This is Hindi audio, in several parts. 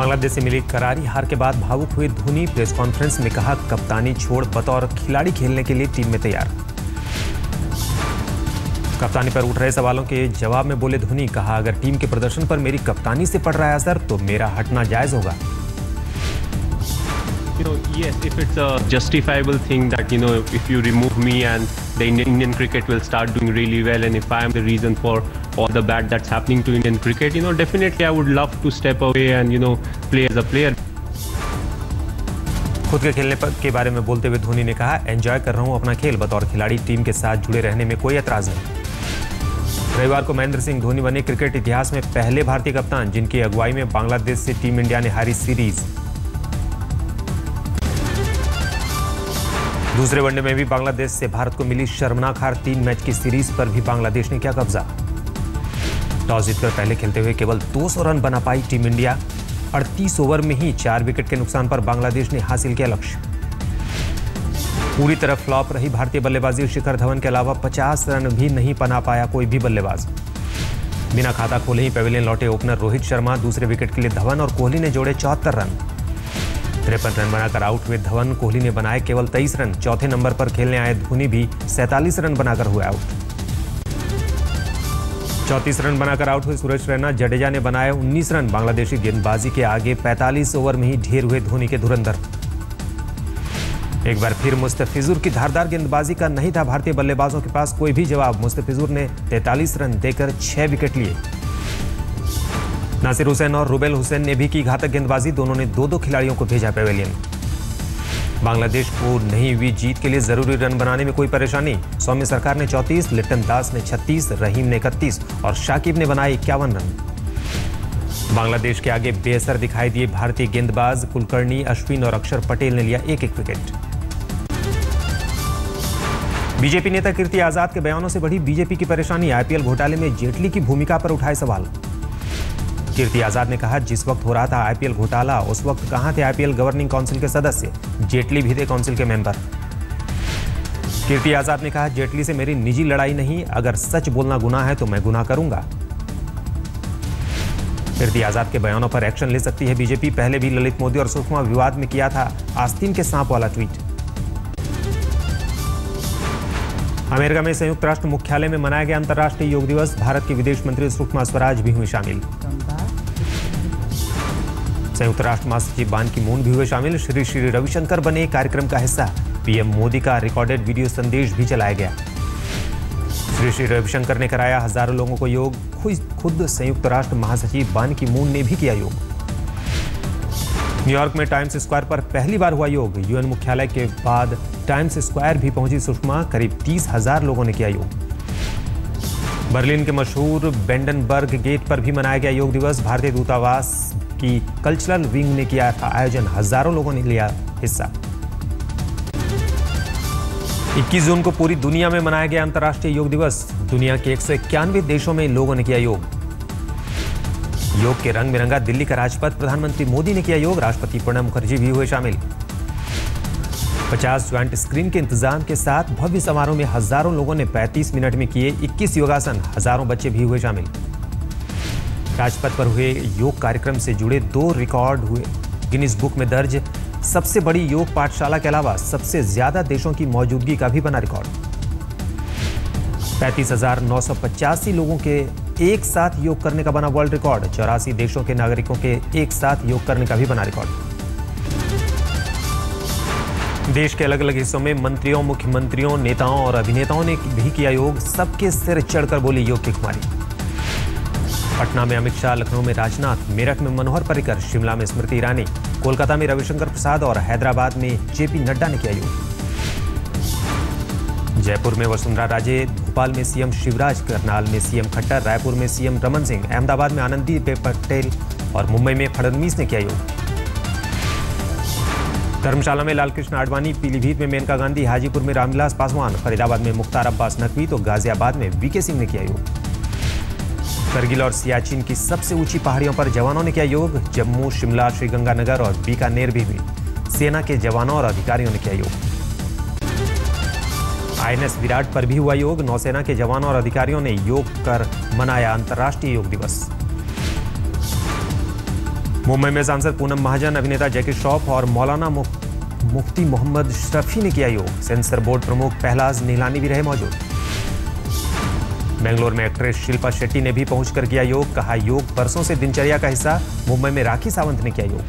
बांग्लादेश से मिली करारी हार के बाद भावुक हुए धोनी प्रेस कॉन्फ्रेंस में कहा, कप्तानी छोड़ बतौर खिलाड़ी खेलने के लिए टीम में तैयार। कप्तानी पर उठ रहे सवालों के जवाब में बोले धोनी, कहा अगर टीम के प्रदर्शन पर मेरी कप्तानी से पड़ रहा है असर तो मेरा हटना जायज होगा। Yes, if it's a justifiable thing that if you remove me and the Indian cricket will start doing really well, and if I am the reason for all the bad that's happening to Indian cricket, definitely I would love to step away and play as a player. खुद के खेलने के बारे में बोलते हुए धोनी ने कहा, एंजॉय कर रहा हूं अपना खेल, बतौर खिलाड़ी टीम के साथ जुड़े रहने में कोई एतराज नहीं। रविवार को महेंद्र सिंह धोनी बने क्रिकेट इतिहास में पहले भारतीय कप्तान जिनकी अगुवाई में बांग्लादेश से टीम इंडिया ने हारी सीरीज। दूसरे वनडे में भी बांग्लादेश से भारत को मिली शर्मनाक हार। 3 मैच की सीरीज पर भी बांग्लादेश ने किया कब्जा। टॉस जीतकर पहले खेलते हुए केवल 200 रन बना पाई टीम इंडिया। 38 ओवर में ही 4 विकेट के नुकसान पर बांग्लादेश ने हासिल किया लक्ष्य। पूरी तरह फ्लॉप रही भारतीय बल्लेबाजी। शिखर धवन के अलावा 50 रन भी नहीं बना पाया कोई भी बल्लेबाज। बिना खाता खोले ही पवेलियन लौटे ओपनर रोहित शर्मा। दूसरे विकेट के लिए धवन और कोहली ने जोड़े 74 रन। 53 रन बनाकर आउट हुए धवन। कोहली ने बनाए केवल 23 रन। चौथे नंबर पर खेलने आए धोनी भी 47 रन बनाकर हुए आउट। 34 रन बनाकर आउट हुए सुरेश रैना। जडेजा ने बनाए 19 रन। बांग्लादेशी गेंदबाजी के आगे 45 ओवर में ही ढेर हुए धोनी के धुरंधर। एक बार फिर मुस्तफिजुर की धारदार गेंदबाजी का नहीं था भारतीय बल्लेबाजों के पास कोई भी जवाब। मुस्तफिजुर ने 43 रन देकर 6 विकेट लिए। नासिर हुसैन और रुबेल हुसैन ने भी की घातक गेंदबाजी। दोनों ने 2-2 खिलाड़ियों को भेजा पवेलियन। बांग्लादेश को नहीं हुई जीत के लिए जरूरी रन बनाने में कोई परेशानी। सौम्य सरकार ने 34, लिटन दास ने 36, रहीम ने 31 और शाकिब ने बनाए 51 रन। बांग्लादेश के आगे बेअसर दिखाई दिए भारतीय गेंदबाज। कुलकर्णी, अश्विन और अक्षर पटेल ने लिया 1-1 विकेट। बीजेपी नेता कीर्ति आजाद के बयानों से बढ़ी बीजेपी की परेशानी। आईपीएल घोटाले में जेटली की भूमिका पर उठाए सवाल। कीर्ति आजाद ने कहा, जिस वक्त हो रहा था आईपीएल घोटाला उस वक्त कहां थे आईपीएल गवर्निंग काउंसिल के सदस्य? जेटली भी थे काउंसिल के मेंबर। कीर्ति आजाद ने कहा, जेटली से मेरी निजी लड़ाई नहीं, अगर सच बोलना गुनाह है तो मैं गुनाह करूंगा। कीर्ति आजाद के बयानों पर एक्शन ले सकती है बीजेपी। पहले भी ललित मोदी और सुषमा विवाद में किया था आस्तीन के सांप वाला ट्वीट। अमेरिका में संयुक्त राष्ट्र मुख्यालय में मनाया गया अंतर्राष्ट्रीय योग दिवस। भारत की विदेश मंत्री सुषमा स्वराज भी हुई शामिल। संयुक्त राष्ट्र महासचिव बान की मून भी हुए शामिल। श्री श्री रविशंकर बने कार्यक्रम का हिस्सा। पीएम मोदी का रिकॉर्डेड वीडियो संदेश भी चलाया गया। श्री श्री रविशंकर ने कराया हजारों लोगों को योग। खुद संयुक्त राष्ट्र महासचिव बान की मून ने भी किया योग। न्यूयॉर्क में टाइम्स स्क्वायर पर पहली बार हुआ योग। यूएन मुख्यालय के बाद टाइम्स स्क्वायर भी पहुंची सुषमा। करीब 30,000 लोगों ने किया योग। बर्लिन के मशहूर बेंडनबर्ग गेट पर भी मनाया गया योग दिवस। भारतीय दूतावास की कल्चरल विंग ने किया था आयोजन। हजारों लोगों ने लिया हिस्सा। 21 जून को पूरी दुनिया में मनाया गया अंतर्राष्ट्रीय योग दिवस। दुनिया के 191 देशों में लोगों ने किया योग। योग के रंग में रंगा दिल्ली का राजपथ। प्रधानमंत्री मोदी ने किया योग। राष्ट्रपति प्रणब मुखर्जी भी हुए शामिल। 50 ज्वाइंट स्क्रीन के इंतजाम के साथ भव्य समारोह में हजारों लोगों ने 35 मिनट में किए 21 योगासन। हजारों बच्चे भी हुए शामिल। राजपथ पर हुए योग कार्यक्रम से जुड़े 2 रिकॉर्ड हुए गिनीज बुक में दर्ज। सबसे बड़ी योग पाठशाला के अलावा सबसे ज्यादा देशों की मौजूदगी का भी बना रिकॉर्ड। 35,985 लोगों के एक साथ योग करने का बना वर्ल्ड रिकॉर्ड। 84 देशों के नागरिकों के एक साथ योग करने का भी बना रिकॉर्ड। देश के अलग अलग हिस्सों में मंत्रियों, मुख्यमंत्रियों, नेताओं और अभिनेताओं ने भी किया योग। सबके सिर चढ़कर बोली योग की कुमारी। पटना में अमित शाह, लखनऊ में राजनाथ, मेरठ में मनोहर पर्रिकर, शिमला में स्मृति ईरानी, कोलकाता में रविशंकर प्रसाद और हैदराबाद में जेपी नड्डा ने किया योग। जयपुर में वसुंधरा राजे, भोपाल में सीएम शिवराज, करनाल में सीएम खट्टर, रायपुर में सीएम रमन सिंह, अहमदाबाद में आनंदीबेन पटेल और मुंबई में फडणवीस ने किया योग। धर्मशाला में लालकृष्ण आडवाणी, पीलीभीत में मेनका गांधी, हाजीपुर में रामविलास पासवान, फरीदाबाद में मुख्तार अब्बास नकवी तो गाजियाबाद में वीके सिंह ने किया योग। करगिल और सियाचिन की सबसे ऊंची पहाड़ियों पर जवानों ने किया योग। जम्मू, शिमला, श्रीगंगानगर और बीकानेर भी हुई। सेना के जवानों और अधिकारियों ने किया योग। आईएनएस विराट पर भी हुआ योग। नौसेना के जवानों और अधिकारियों ने योग कर मनाया अंतर्राष्ट्रीय योग दिवस। मुंबई में सांसद पूनम महाजन, अभिनेता जैकी श्रॉफ और मौलाना मुफ्ती मोहम्मद शफी ने किया योग। सेंसर बोर्ड प्रमुख पहलाज नीलानी भी रहे मौजूद। बेंगलोर में एक्ट्रेस शिल्पा शेट्टी ने भी पहुंचकर किया योग। कहा, योग परसों से दिनचर्या का हिस्सा। मुंबई में राखी सावंत ने किया योग।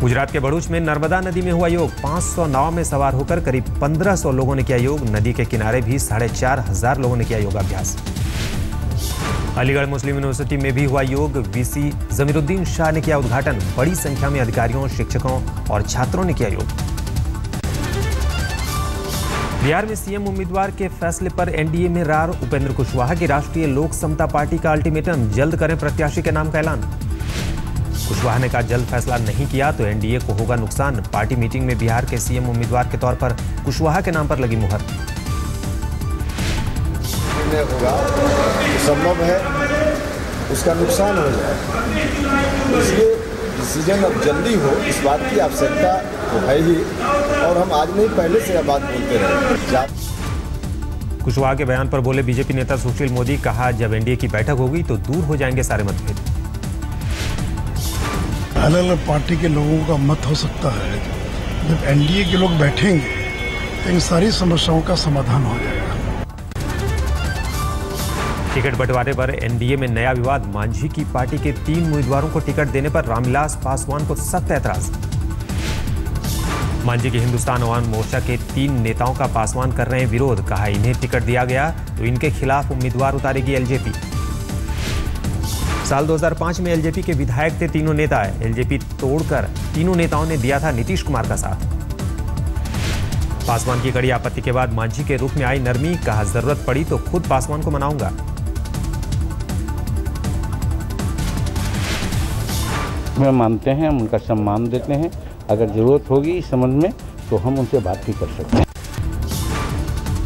गुजरात के भरूच में नर्मदा नदी में हुआ योग। 500 नाव में सवार होकर करीब 1500 लोगों ने किया योग। नदी के किनारे भी 4500 लोगों ने किया योगाभ्यास। अलीगढ़ मुस्लिम यूनिवर्सिटी में भी हुआ योग। वीसी जमीरुद्दीन शाह ने किया उद्घाटन। बड़ी संख्या में अधिकारियों, शिक्षकों और छात्रों ने किया योग। बिहार में सीएम उम्मीदवार के फैसले पर एनडीए में रार। उपेंद्र कुशवाहा की राष्ट्रीय लोक समता पार्टी का अल्टीमेटम, जल्द करें प्रत्याशी के नाम का ऐलान। कुशवाहा ने कहा, जल्द फैसला नहीं किया तो एनडीए को होगा नुकसान। पार्टी मीटिंग में बिहार के सीएम उम्मीदवार के तौर पर कुशवाहा के नाम पर लगी मुहर। होगा तो संभव है उसका नुकसान हो जाए, इसलिए डिसीजन अब जल्दी हो, इस बात की आवश्यकता तो है ही। और हम आज नहीं, पहले से यह बात बोलते रहे। कुशवाहा के बयान पर बोले बीजेपी नेता सुशील मोदी। कहा, जब एनडीए की बैठक होगी तो दूर हो जाएंगे सारे मतभेद। अलग अलग पार्टी के लोगों का मत हो सकता है, जब एनडीए के लोग बैठेंगे तो इन सारी समस्याओं का समाधान हो जाएगा। टिकट बंटवारे पर एनडीए में नया विवाद। मांझी की पार्टी के 3 उम्मीदवारों को टिकट देने पर रामविलास पासवान को सख्त ऐतराज। मांझी के हिंदुस्तान अवाम मोर्चा के 3 नेताओं का पासवान कर रहे हैं विरोध। कहा, इन्हें टिकट दिया गया तो इनके खिलाफ उम्मीदवार उतारेगी एलजेपी। साल 2005 में एलजेपी के विधायक थे तीनों नेता। एलजेपी तोड़कर तीनों नेताओं ने दिया था नीतीश कुमार का साथ। पासवान की कड़ी आपत्ति के बाद मांझी के रुख में आई नरमी। कहा, जरूरत पड़ी तो खुद पासवान को मनाऊंगा। हमें मानते हैं, हम उनका सम्मान देते हैं। अगर जरूरत होगी इस संबंध में तो हम उनसे बात भी कर सकते हैं।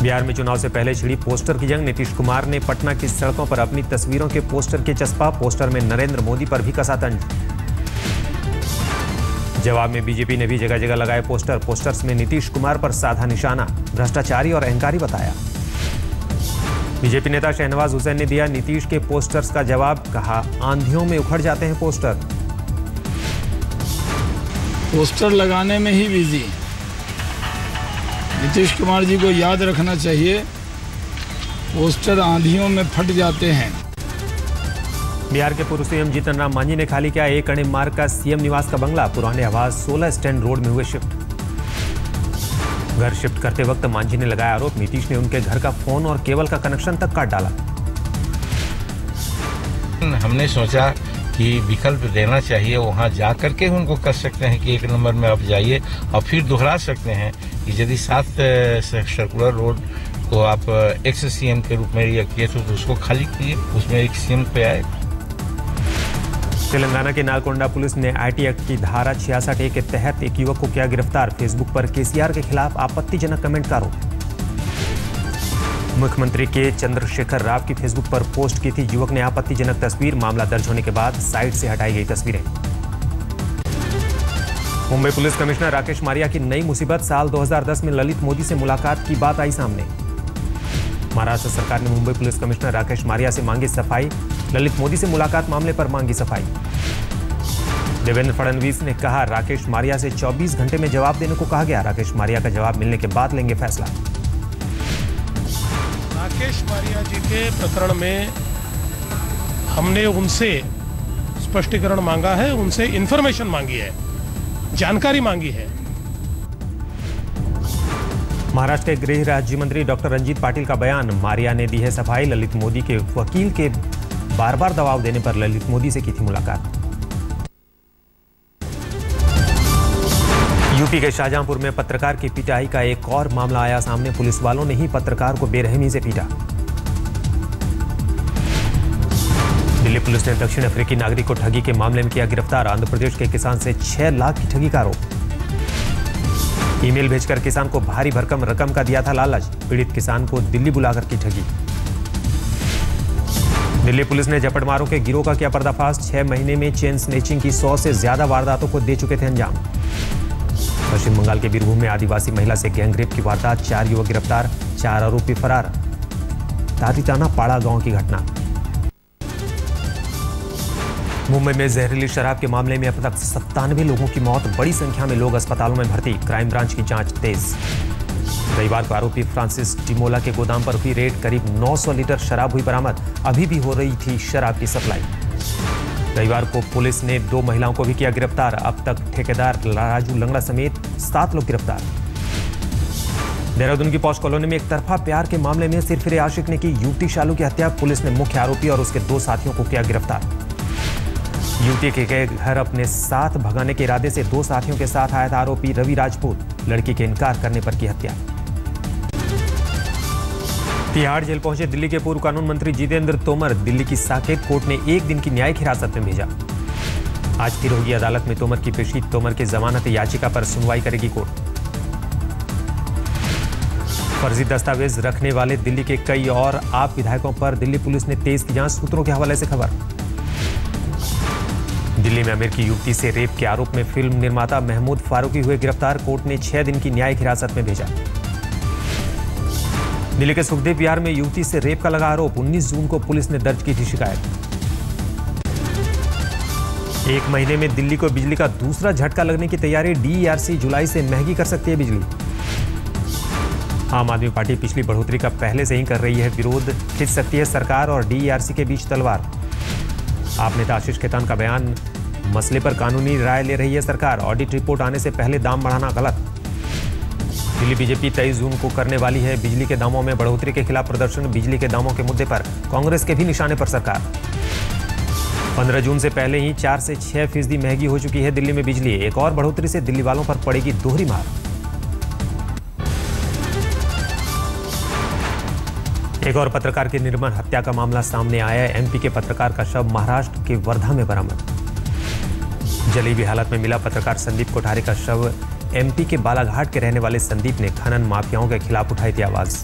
बिहार में चुनाव से पहले छिड़ी पोस्टर की जंग। नीतीश कुमार ने पटना की सड़कों पर अपनी तस्वीरों के पोस्टर के चस्पा। पोस्टर में नरेंद्र मोदी पर भी कसा तंज। जवाब में बीजेपी ने भी जगह जगह लगाए पोस्टर। पोस्टर्स में नीतीश कुमार पर साधा निशाना, भ्रष्टाचारी और अहंकारी बताया। बीजेपी नेता शहनवाज हुसैन ने दिया नीतीश के पोस्टर्स का जवाब। कहा, आंधियों में उखड़ जाते हैं पोस्टर। पोस्टर लगाने में ही बिजी। नीतीश कुमार जी को याद रखना चाहिए, पोस्टर आंधियों में फट जाते हैं। बिहार के पूर्व सीएम जीतन राम मांझी ने खाली किया 1 अणे मार्ग का सीएम निवास का बंगला। पुराने आवास 16 स्टैंड रोड में हुए शिफ्ट। घर शिफ्ट करते वक्त मांझी ने लगाया आरोप, नीतीश ने उनके घर का फोन और केबल का कनेक्शन तक काट डाला। हमने सोचा कि विकल्प देना चाहिए, वहां जा करके उनको कर सकते हैं कि 1 नंबर में आप जाइए और फिर दोहरा सकते हैं कि यदि 7 सर्कुलर रोड को आप एक्स सीएम के रूप में रिया किए तो उसको खाली कीजिए, उसमें एक सीएम पे आए। तेलंगाना के नालकोंडा पुलिस ने आईटी एक्ट की धारा 66A के तहत एक युवक को किया गिरफ्तार। फेसबुक पर केसीआर के खिलाफ आपत्तिजनक कमेंट का आरोप। मुख्यमंत्री के चंद्रशेखर राव की फेसबुक पर पोस्ट की थी युवक ने आपत्तिजनक तस्वीर। मामला दर्ज होने के बाद साइट से हटाई गई तस्वीरें। मुंबई पुलिस कमिश्नर राकेश मारिया की नई मुसीबत। साल 2010 में ललित मोदी से मुलाकात की बात आई सामने। महाराष्ट्र सरकार ने मुंबई पुलिस कमिश्नर राकेश मारिया से मांगी सफाई। ललित मोदी से मुलाकात मामले पर मांगी सफाई। देवेंद्र फडणवीस ने कहा, राकेश मारिया से 24 घंटे में जवाब देने को कहा गया। राकेश मारिया का जवाब मिलने के बाद लेंगे फैसला। राकेश मारिया जी के प्रकरण में हमने उनसे स्पष्टीकरण मांगा है, उनसे इंफॉर्मेशन मांगी है, जानकारी मांगी है। महाराष्ट्र के गृह राज्य मंत्री डॉक्टर रंजीत पाटिल का बयान। मारिया ने दी है सफाई। ललित मोदी के वकील के बार बार दबाव देने पर ललित मोदी से की थी मुलाकात। यूपी के शाहजहांपुर में पत्रकार की पिटाई का एक और मामला आया सामने। पुलिस वालों ने ही पत्रकार को बेरहमी से पीटा। दिल्ली पुलिस ने दक्षिण अफ्रीकी नागरिक को ठगी के मामले में किया गिरफ्तार। आंध्र प्रदेश के किसान से 6 लाख की ठगी का आरोप। ईमेल भेजकर किसान को भारी भरकम रकम का दिया था लालच। पीड़ित किसान को दिल्ली बुलाकर की ठगी। दिल्ली पुलिस ने झपटमारों के गिरोह का किया पर्दाफाश। 6 महीने में चेन स्नेचिंग की 100 से ज्यादा वारदातों को दे चुके थे अंजाम। पश्चिम बंगाल के बीरभूम में आदिवासी महिला से गैंगरेप की वारदात। 4 युवक गिरफ्तार, 4 आरोपी फरार। तातीताना पाड़ा गांव की घटना। मुंबई में जहरीली शराब के मामले में अब तक 97 लोगों की मौत, बड़ी संख्या में लोग अस्पतालों में भर्ती, क्राइम ब्रांच की जांच तेज। रविवार को आरोपी फ्रांसिस डिमोला के गोदाम पर हुई रेड, करीब 900 लीटर शराब हुई बरामद, अभी भी हो रही थी शराब की सप्लाई। रविवार को पुलिस ने 2 महिलाओं को भी किया गिरफ्तार, अब तक ठेकेदार राजू लंगड़ा समेत 7 लोग गिरफ्तार। देहरादून की पॉश कॉलोनी में एक तरफा प्यार के मामले में सिरफिरे आशिक ने की युवती शालू की हत्या, पुलिस ने मुख्य आरोपी और उसके 2 साथियों को किया गिरफ्तार। युवती के घर अपने साथ भगाने के इरादे से 2 साथियों के साथ आया था आरोपी रवि राजपूत, लड़की के इनकार करने पर की हत्या। तिहाड़ जेल पहुंचे दिल्ली के पूर्व कानून मंत्री जितेंद्र तोमर, दिल्ली की साकेत कोर्ट ने 1 दिन की न्यायिक हिरासत में भेजा। आज फिर होगी अदालत में तोमर की पेशी, तोमर की जमानत याचिका पर सुनवाई करेगी कोर्ट। फर्जी दस्तावेज रखने वाले दिल्ली के कई और आप विधायकों पर दिल्ली पुलिस ने तेज की जांच, सूत्रों के हवाले से खबर। दिल्ली में अमेरिकी युवती से रेप के आरोप में फिल्म निर्माता महमूद फारूकी हुए गिरफ्तार, कोर्ट ने 6 दिन की न्यायिक हिरासत में भेजा। दिल्ली के सुखदेव विहार में युवती से रेप का लगा आरोप, 19 जून को पुलिस ने दर्ज की थी शिकायत। 1 महीने में दिल्ली को बिजली का दूसरा झटका लगने की तैयारी, डीईआरसी जुलाई से महंगी कर सकती है बिजली। आम आदमी पार्टी पिछली बढ़ोतरी का पहले से ही कर रही है विरोध, खिंच सकती है सरकार और डीईआरसी के बीच तलवार। आप नेता आशीष खेतान का बयान, मसले पर कानूनी राय ले रही है सरकार, ऑडिट रिपोर्ट आने से पहले दाम बढ़ाना गलत। दिल्ली बीजेपी 23 जून को करने वाली है बिजली के दामों में बढ़ोतरी के खिलाफ प्रदर्शन, बिजली के दामों के मुद्दे पर कांग्रेस के भी निशाने पर सरकार। 15 जून से पहले ही 4 से 6% महंगी हो चुकी है दिल्ली में बिजली, एक और बढ़ोतरी से दिल्ली वालों पर पड़ेगी दोहरी मार। एक और पत्रकार की निर्मम हत्या का मामला सामने आया है, एमपी के पत्रकार का शव महाराष्ट्र के वर्धा में बरामद। जली हुई हालत में मिला पत्रकार संदीप कोठारी का शव, एमपी के बालाघाट के रहने वाले संदीप ने खनन माफियाओं के खिलाफ उठाई थी आवाज।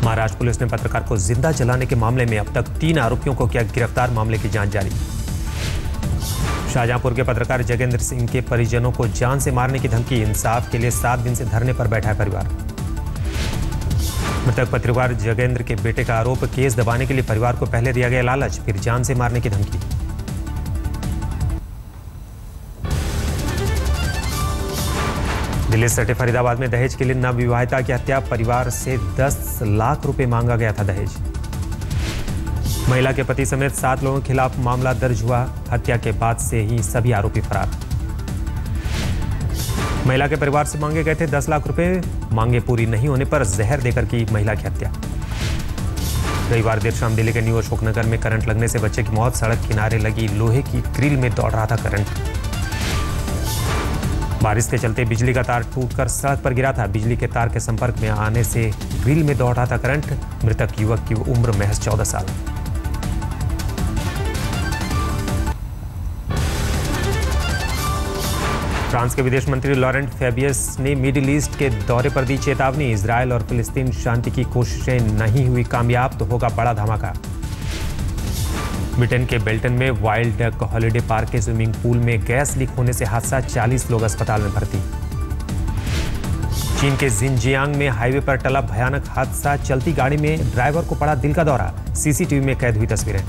महाराष्ट्र पुलिस ने पत्रकार को जिंदा जलाने के मामले में अब तक 3 आरोपियों को किया गिरफ्तार, मामले की जांच जारी। शाहजहांपुर के पत्रकार जगेंद्र सिंह के परिजनों को जान से मारने की धमकी, इंसाफ के लिए 7 दिन से धरने पर बैठा है परिवार। मृतक पत्रकार जगेंद्र के बेटे का आरोप, केस दबाने के लिए परिवार को पहले दिया गया लालच, फिर जान से मारने की धमकी। दिल्ली सटे फरीदाबाद में दहेज के लिए नवविवाहिता की हत्या, परिवार से 10 लाख रुपए मांगा गया था दहेज। महिला के पति समेत 7 लोगों के खिलाफ मामला दर्ज हुआ, हत्या के बाद से ही सभी आरोपी फरार। महिला के परिवार से मांगे गए थे 10 लाख रुपए, मांगे पूरी नहीं होने पर जहर देकर की महिला की हत्या। रविवार देर शाम दिल्ली के न्यू अशोकनगर में करंट लगने से बच्चे की मौत, सड़क किनारे लगी लोहे की ग्रिल में दौड़ रहा था करंट। बारिश के चलते बिजली का तार टूटकर सड़क पर गिरा था, बिजली के तार के संपर्क में आने से ग्रिल में दौड़ रहा था करंट। मृतक युवक की उम्र महज 14 साल। फ्रांस के विदेश मंत्री लॉरेंट फेबियस ने मिडिल ईस्ट के दौरे पर दी चेतावनी, इजरायल और फिलिस्तीन शांति की कोशिशें नहीं हुई कामयाब तो होगा बड़ा धमाका। ब्रिटेन के बेल्टन में वाइल्ड डक हॉलिडे पार्क के स्विमिंग पूल में गैस लीक होने से हादसा, 40 लोग अस्पताल में भर्ती। चीन के जिनजियांग में हाईवे पर टला भयानक हादसा, चलती गाड़ी में ड्राइवर को पड़ा दिल का दौरा, सीसीटीवी में कैद हुई तस्वीरें।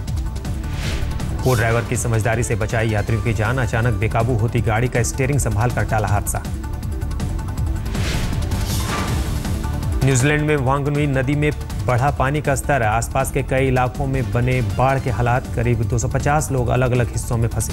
को ड्राइवर की समझदारी से बचाई यात्रियों की जान, अचानक बेकाबू होती गाड़ी का स्टीयरिंग संभाल कर टाला हादसा। न्यूजीलैंड में वांगनुई नदी में बढ़ा पानी का स्तर, आसपास के कई इलाकों में बने बाढ़ के हालात, करीब 250 लोग अलग अलग हिस्सों में फंसे।